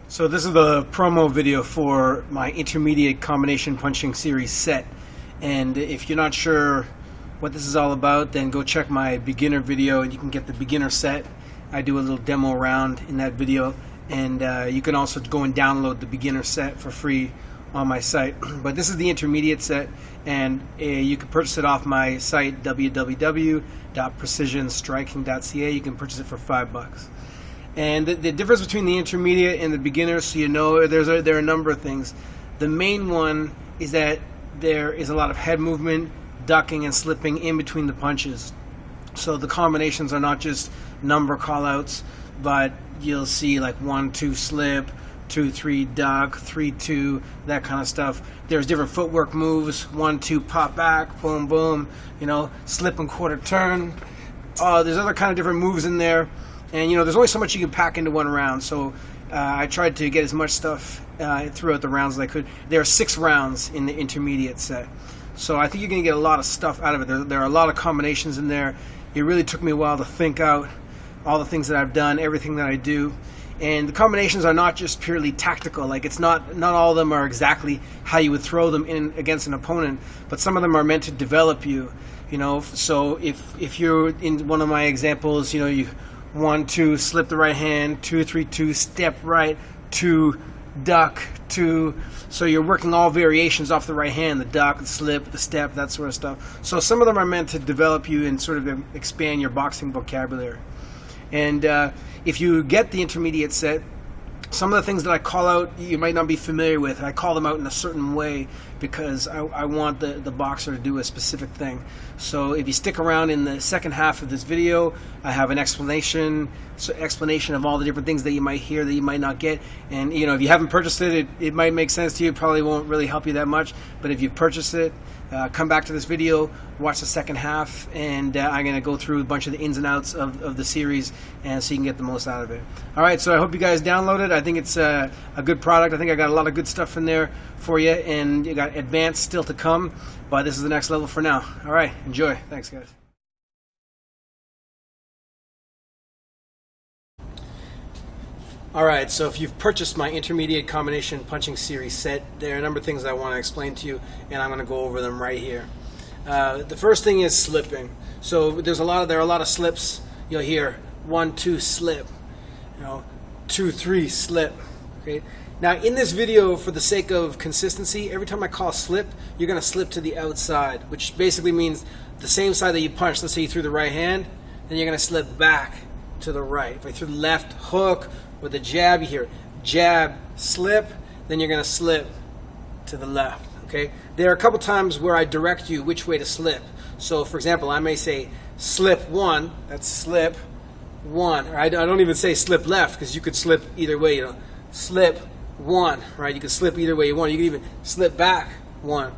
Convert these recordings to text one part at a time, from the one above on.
So this is the promo video for my intermediate combination punching series set, and if you're not sure what this is all about, then go check my beginner video and you can get the beginner set. I do a little demo round in that video, and you can also go and download the beginner set for free on my site. But this is the intermediate set, and you can purchase it off my site www.precisionstriking.ca. You can purchase it for $5. And the difference between the intermediate and the beginner, so you know, there are a number of things. The main one is that there is a lot of head movement, ducking and slipping in between the punches. So the combinations are not just number call-outs, but you'll see like 1-2 slip, 2-3 duck, 3-2, that kind of stuff. There's different footwork moves, 1-2 pop back, boom boom, you know, slip and quarter turn. There's other kind of different moves in there. And, you know, there's only so much you can pack into one round, so I tried to get as much stuff throughout the rounds as I could. There are 6 rounds in the intermediate set, so I think you're going to get a lot of stuff out of it. There are a lot of combinations in there. It really took me a while to think out all the things that I've done, everything that I do. And the combinations are not just purely tactical. Like, it's not all of them are exactly how you would throw them in against an opponent, but some of them are meant to develop you. You know, so if you're in one of my examples, you know, you 1-2 slip the right hand, 2-3-2 step right, 2 duck, 2. So you're working all variations off the right hand, the duck, the slip, the step, that sort of stuff. So some of them are meant to develop you and sort of expand your boxing vocabulary. And if you get the intermediate set, some of the things that I call out you might not be familiar with. I call them out in a certain way because I want the boxer to do a specific thing. So if you stick around in the second half of this video, I have an explanation of all the different things that you might hear that you might not get. And, you know, if you haven't purchased it, it might make sense to you. It probably won't really help you that much. But if you've purchased it, come back to this video, watch the second half, and I'm going to go through a bunch of the ins and outs of the series, and so you can get the most out of it. Alright, so I hope you guys download it. I think it's a good product. I think I got a lot of good stuff in there for you, and you got advanced still to come, but this is the next level for now. Alright, enjoy. Thanks, guys. Alright, so if you've purchased my intermediate combination punching series set, there are a number of things I want to explain to you, and I'm going to go over them right here. The first thing is slipping. So there are a lot of slips. You'll hear 1-2 slip, you know, 2-3 slip. Okay. Now in this video, for the sake of consistency, every time I call slip, you're going to slip to the outside, which basically means the same side that you punch. Let's say you threw the right hand, then you're going to slip back to the right. If I threw the left hook with a jab, you hear jab, slip, then you're going to slip to the left. Okay. There are a couple times where I direct you which way to slip. So for example, I may say slip 1, that's slip 1. Or I don't even say slip left, because you could slip either way, you know. Slip 1, right? You can slip either way you want. You can even slip back 1.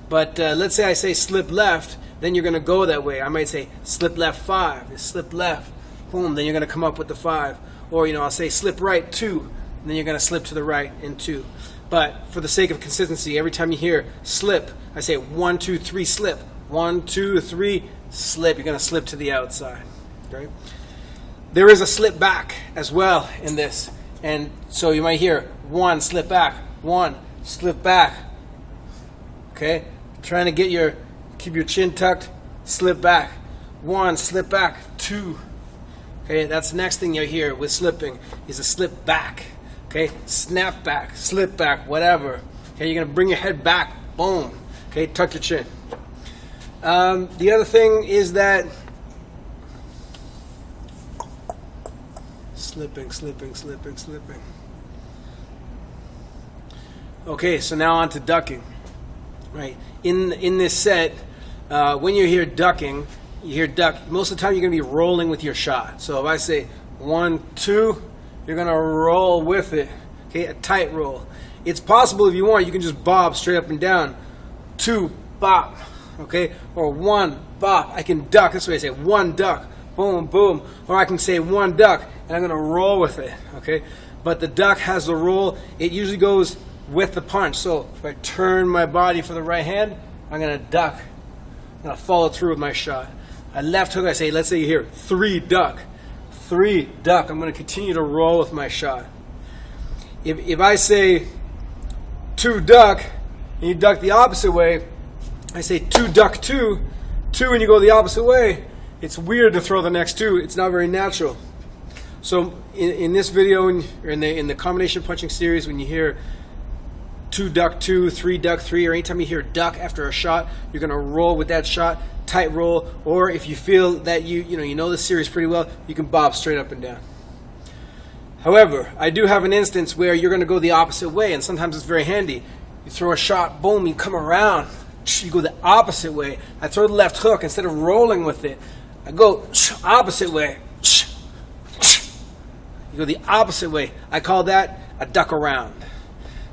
But let's say I say slip left, then you're going to go that way. I might say slip left 5, slip left, boom, then you're going to come up with the 5. Or, you know, I'll say slip right 2, and then you're going to slip to the right in 2. But for the sake of consistency, every time you hear slip, I say 1, 2, 3 slip. 1, 2, 3 slip. You're going to slip to the outside. Okay? There is a slip back as well in this. And so you might hear 1 slip back, 1 slip back. Okay? Trying to keep your chin tucked, slip back. 1 slip back, 2. Okay, that's the next thing you'll hear with slipping is a slip back. Okay, snap back, slip back, whatever. Okay, you're gonna bring your head back, boom. Okay, tuck your chin. The other thing is that slipping. Okay, so now on to ducking. Right, in this set, when you hear ducking, you hear duck, most of the time you're going to be rolling with your shot. So if I say 1, 2, you're going to roll with it. Okay, a tight roll. It's possible if you want, you can just bob straight up and down. 2, bop. Okay, or 1, bop. I can duck. This way I say 1 duck, boom, boom. Or I can say 1 duck, and I'm going to roll with it. Okay, but the duck has the roll. It usually goes with the punch. So if I turn my body for the right hand, I'm going to duck. I'm going to follow through with my shot. A left hook, I say, let's say you hear 3 duck. 3 duck. I'm going to continue to roll with my shot. If I say 2 duck, and you duck the opposite way, I say 2 duck 2, 2 and you go the opposite way, it's weird to throw the next 2. It's not very natural. So in this video, or in the combination punching series, when you hear 2 duck 2, 3 duck 3, or anytime you hear duck after a shot, you're going to roll with that shot, tight roll, or if you feel that you know the series pretty well, you can bob straight up and down. However, I do have an instance where you're going to go the opposite way, and sometimes it's very handy. You throw a shot, boom, you come around, you go the opposite way. I throw the left hook instead of rolling with it. I go opposite way. You go the opposite way. I call that a duck around.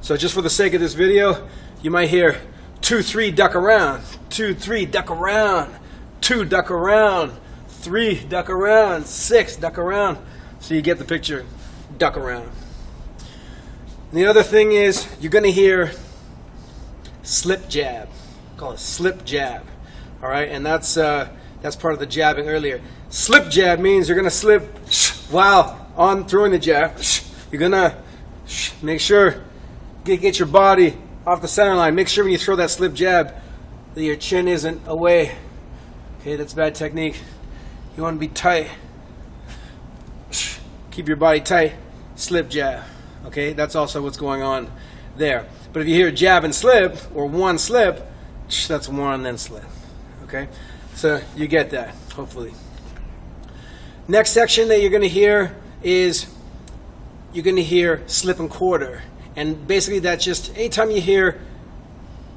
So just for the sake of this video, you might hear 2, 3, duck around, 2, 3, duck around, 2, duck around, 3, duck around, 6, duck around. So you get the picture, duck around. And the other thing is you're going to hear slip jab. Call it slip jab. All right, and that's part of the jabbing earlier. Slip jab means you're going to slip while on throwing the jab. You're going to make sure get your body off the center line. Make sure when you throw that slip jab that your chin isn't away. Okay, that's bad technique. You want to be tight. Keep your body tight. Slip jab. Okay, that's also what's going on there. But if you hear jab and slip, or one slip, that's one then slip. Okay, so you get that, hopefully. Next section that you're going to hear is you're going to hear slip and quarter. And basically that's just anytime you hear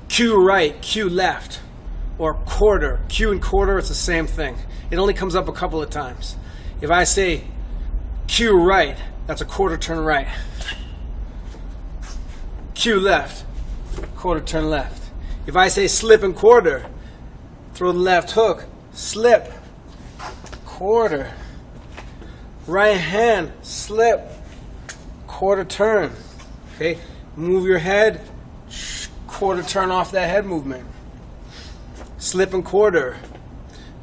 Q right, Q left, or quarter, Q and quarter, it's the same thing. It only comes up a couple of times. If I say Q right, that's a quarter turn right. Q left, quarter turn left. If I say slip and quarter, throw the left hook, slip, quarter, right hand, slip, quarter turn. Okay, move your head, quarter turn off that head movement. Slip and quarter,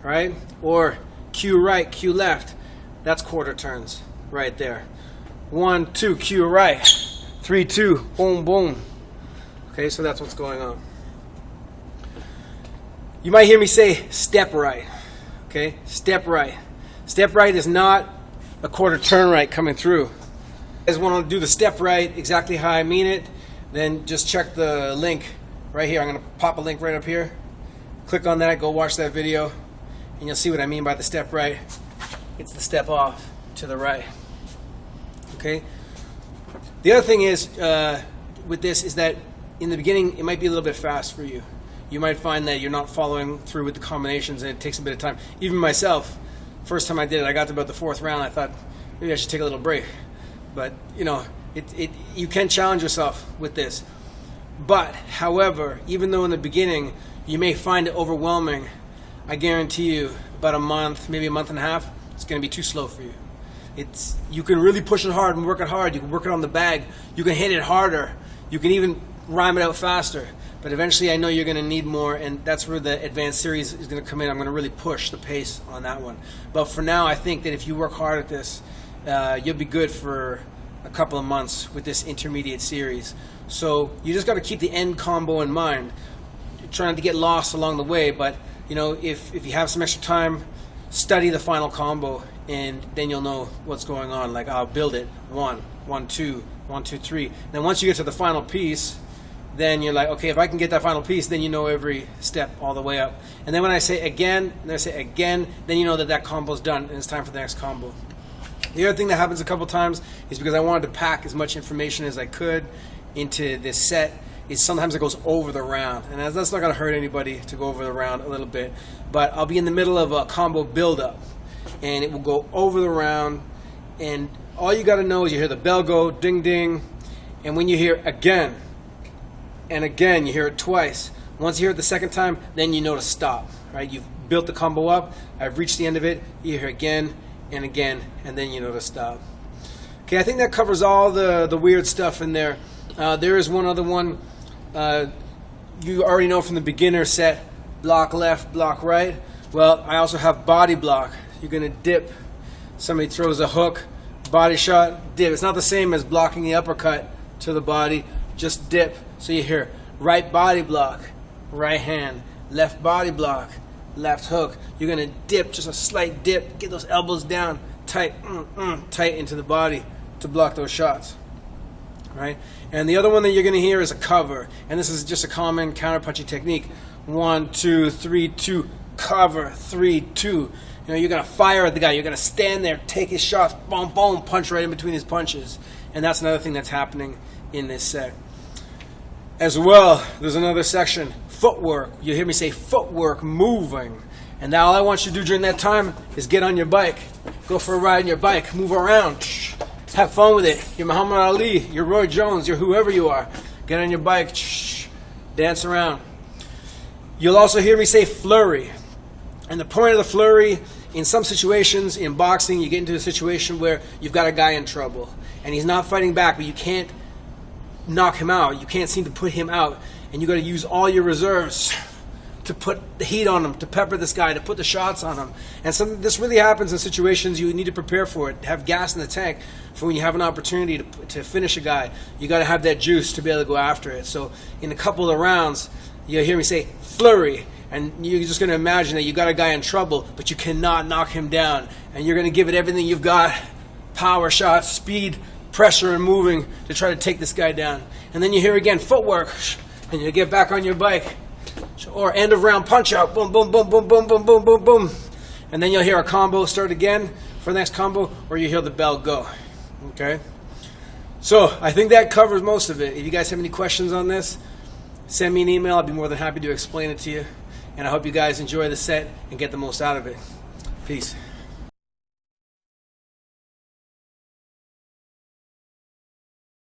right? Or Q right, Q left. That's quarter turns right there. 1, 2, Q right. 3, 2, boom, boom. Okay, so that's what's going on. You might hear me say step right. Okay, step right. Step right is not a quarter turn right coming through. If you guys want to do the step right exactly how I mean it, then just check the link right here. I'm going to pop a link right up here. Click on that, go watch that video, and you'll see what I mean by the step right. It's the step off to the right. Okay. The other thing is with this is that in the beginning it might be a little bit fast for you. You might find that you're not following through with the combinations and it takes a bit of time. Even myself, first time I did it, I got to about the 4th round, I thought maybe I should take a little break. But you can challenge yourself with this. But however, even though in the beginning you may find it overwhelming, I guarantee you about a month, maybe a month and a half, it's going to be too slow for you. You can really push it hard and work it hard. You can work it on the bag. You can hit it harder. You can even rhyme it out faster. But eventually I know you're going to need more, and that's where the advanced series is going to come in. I'm going to really push the pace on that one. But for now, I think that if you work hard at this, you'll be good for a couple of months with this intermediate series. So you just got to keep the end combo in mind. You're trying to get lost along the way, but if you have some extra time, study the final combo, and then you'll know what's going on. Like I'll build it 1, 1, 2, 1, 2, 3. Then once you get to the final piece, then you're like, okay, if I can get that final piece, then you know every step all the way up. And then when I say again, then you know that combo's done and it's time for the next combo. The other thing that happens a couple times is because I wanted to pack as much information as I could into this set, is sometimes it goes over the round. And that's not going to hurt anybody to go over the round a little bit. But I'll be in the middle of a combo build-up, and it will go over the round. And all you got to know is you hear the bell go, ding, ding. And when you hear again, and again, you hear it twice. Once you hear it the second time, then you know to stop. Right? You've built the combo up. I've reached the end of it. You hear again and again, and then you know to stop. Okay, I think that covers all the weird stuff in there. There is one other one. You already know from the beginner set, block left, block right. Well, I also have body block. You're going to dip. Somebody throws a hook, body shot, dip. It's not the same as blocking the uppercut to the body, just dip. So you hear right body block, right hand, left body block, left hook. You're going to dip, just a slight dip, get those elbows down, tight, tight into the body to block those shots. Right? And the other one that you're going to hear is a cover. And this is just a common counterpunching technique. 1, 2, 3, 2, cover, 3, 2. You know, you're going to fire at the guy. You're going to stand there, take his shots, boom, boom, punch right in between his punches. And that's another thing that's happening in this set. As well, there's another section, footwork. You hear me say footwork, moving. And now all I want you to do during that time is get on your bike. Go for a ride on your bike. Move around. Have fun with it. You're Muhammad Ali. You're Roy Jones. You're whoever you are. Get on your bike. Dance around. You'll also hear me say flurry. And the point of the flurry, in some situations in boxing, you get into a situation where you've got a guy in trouble. And he's not fighting back, but you can't knock him out. You can't seem to put him out. And you got to use all your reserves to put the heat on him, to pepper this guy, to put the shots on him. And this really happens in situations you need to prepare for it. Have gas in the tank for when you have an opportunity to finish a guy. You got to have that juice to be able to go after it. So in a couple of rounds, you'll hear me say flurry. And you're just going to imagine that you got a guy in trouble, but you cannot knock him down. And you're going to give it everything you've got. Power shots, speed, pressure, and moving to try to take this guy down. And then you hear again footwork. And you get back on your bike. Or end of round punch out, boom, boom, boom, boom, boom, boom, boom, boom, boom. And then you'll hear a combo start again for the next combo, or you hear the bell go. Okay? So I think that covers most of it. If you guys have any questions on this, send me an email. I'll be more than happy to explain it to you. And I hope you guys enjoy the set and get the most out of it. Peace.